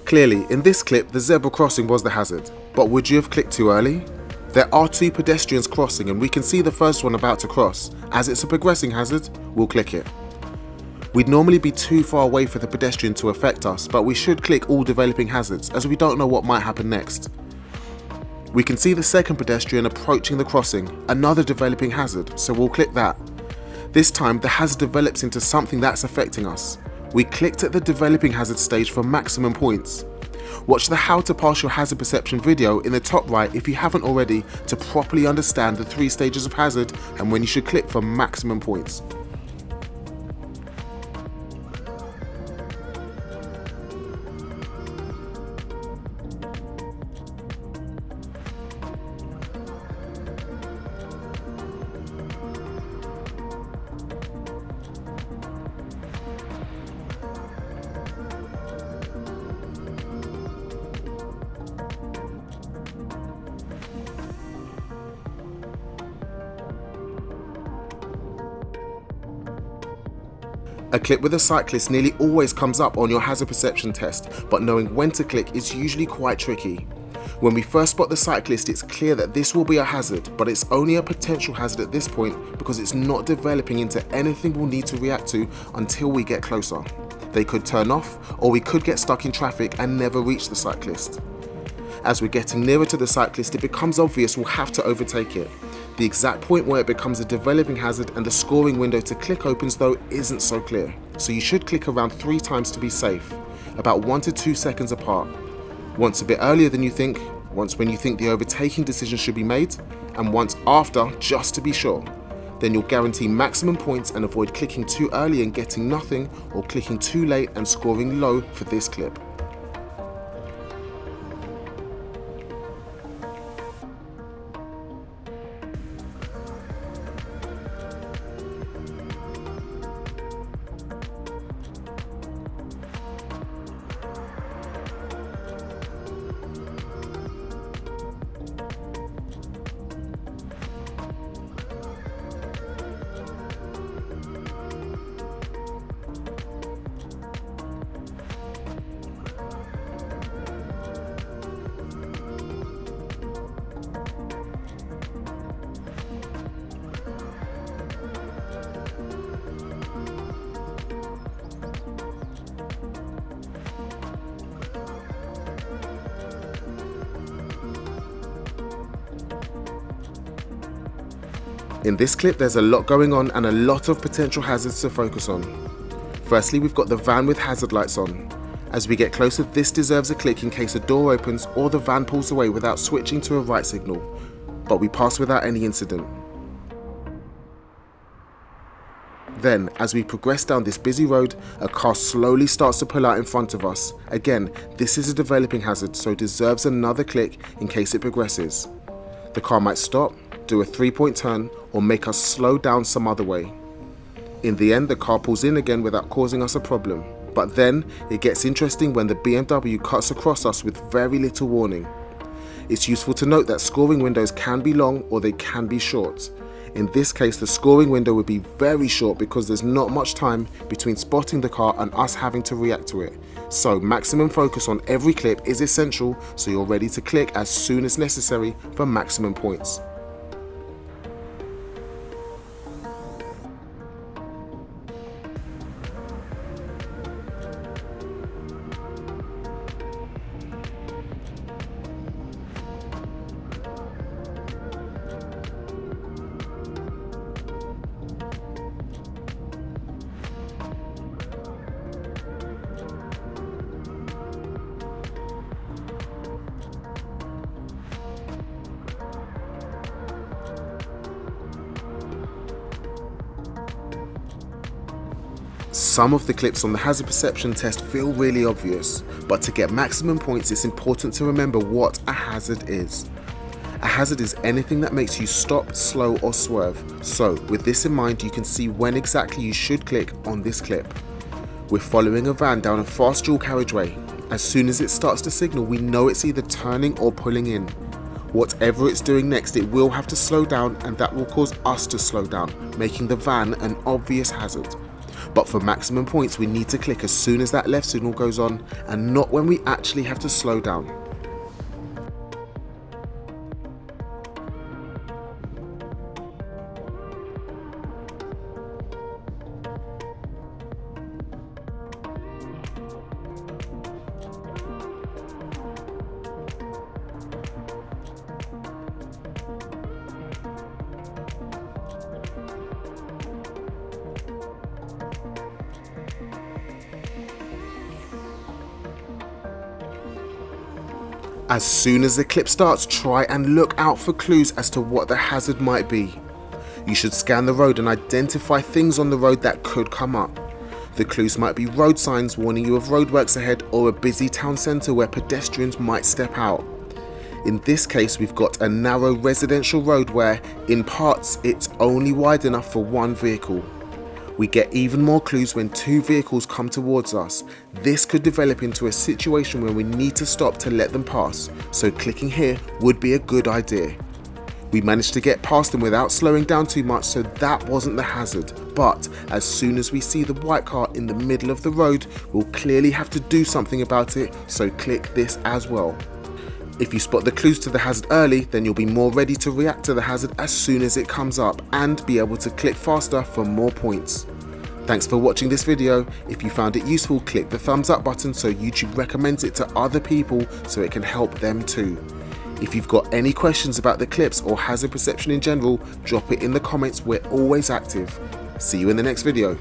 Clearly, in this clip, the zebra crossing was the hazard, but would you have clicked too early? There are two pedestrians crossing and we can see the first one about to cross. As it's a progressing hazard, we'll click it. We'd normally be too far away for the pedestrian to affect us, but we should click all developing hazards as we don't know what might happen next. We can see the second pedestrian approaching the crossing, another developing hazard, so we'll click that. This time the hazard develops into something that's affecting us. We clicked at the developing hazard stage for maximum points. Watch the how to pass your hazard perception video in the top right if you haven't already to properly understand the 3 stages of hazard and when you should click for maximum points. A clip with a cyclist nearly always comes up on your hazard perception test, but knowing when to click is usually quite tricky. When we first spot the cyclist, it's clear that this will be a hazard, but it's only a potential hazard at this point because it's not developing into anything we'll need to react to until we get closer. They could turn off, or we could get stuck in traffic and never reach the cyclist. As we're getting nearer to the cyclist, it becomes obvious we'll have to overtake it. The exact point where it becomes a developing hazard and the scoring window to click opens though isn't so clear, so you should click around 3 times to be safe, about 1 to 2 seconds apart. Once a bit earlier than you think, once when you think the overtaking decision should be made, and once after just to be sure. Then you'll guarantee maximum points and avoid clicking too early and getting nothing, or clicking too late and scoring low for this clip. In this clip there's a lot going on and a lot of potential hazards to focus on. Firstly, we've got the van with hazard lights on. As we get closer, this deserves a click in case a door opens or the van pulls away without switching to a right signal, but we pass without any incident. Then, as we progress down this busy road, a car slowly starts to pull out in front of us. Again, this is a developing hazard, so deserves another click in case it progresses. The car might stop, do a 3-point turn, or make us slow down some other way. In the end, the car pulls in again without causing us a problem. But then, it gets interesting when the BMW cuts across us with very little warning. It's useful to note that scoring windows can be long or they can be short. In this case, the scoring window would be very short because there's not much time between spotting the car and us having to react to it. So maximum focus on every clip is essential so you're ready to click as soon as necessary for maximum points. Some of the clips on the hazard perception test feel really obvious, but to get maximum points it's important to remember what a hazard is. A hazard is anything that makes you stop, slow or swerve, so with this in mind you can see when exactly you should click on this clip. We're following a van down a fast dual carriageway. As soon as it starts to signal, we know it's either turning or pulling in. Whatever it's doing next, it will have to slow down and that will cause us to slow down, making the van an obvious hazard. But for maximum points, we need to click as soon as that left signal goes on and not when we actually have to slow down. As soon as the clip starts, try and look out for clues as to what the hazard might be. You should scan the road and identify things on the road that could come up. The clues might be road signs warning you of roadworks ahead or a busy town centre where pedestrians might step out. In this case, we've got a narrow residential road where, in parts, it's only wide enough for one vehicle. We get even more clues when two vehicles come towards us. This could develop into a situation where we need to stop to let them pass, so clicking here would be a good idea. We managed to get past them without slowing down too much, so that wasn't the hazard. But as soon as we see the white car in the middle of the road, we'll clearly have to do something about it, so click this as well. If you spot the clues to the hazard early, then you'll be more ready to react to the hazard as soon as it comes up and be able to click faster for more points. Thanks for watching this video. If you found it useful, click the thumbs up button so YouTube recommends it to other people so it can help them too. If you've got any questions about the clips or hazard perception in general, drop it in the comments. We're always active. See you in the next video.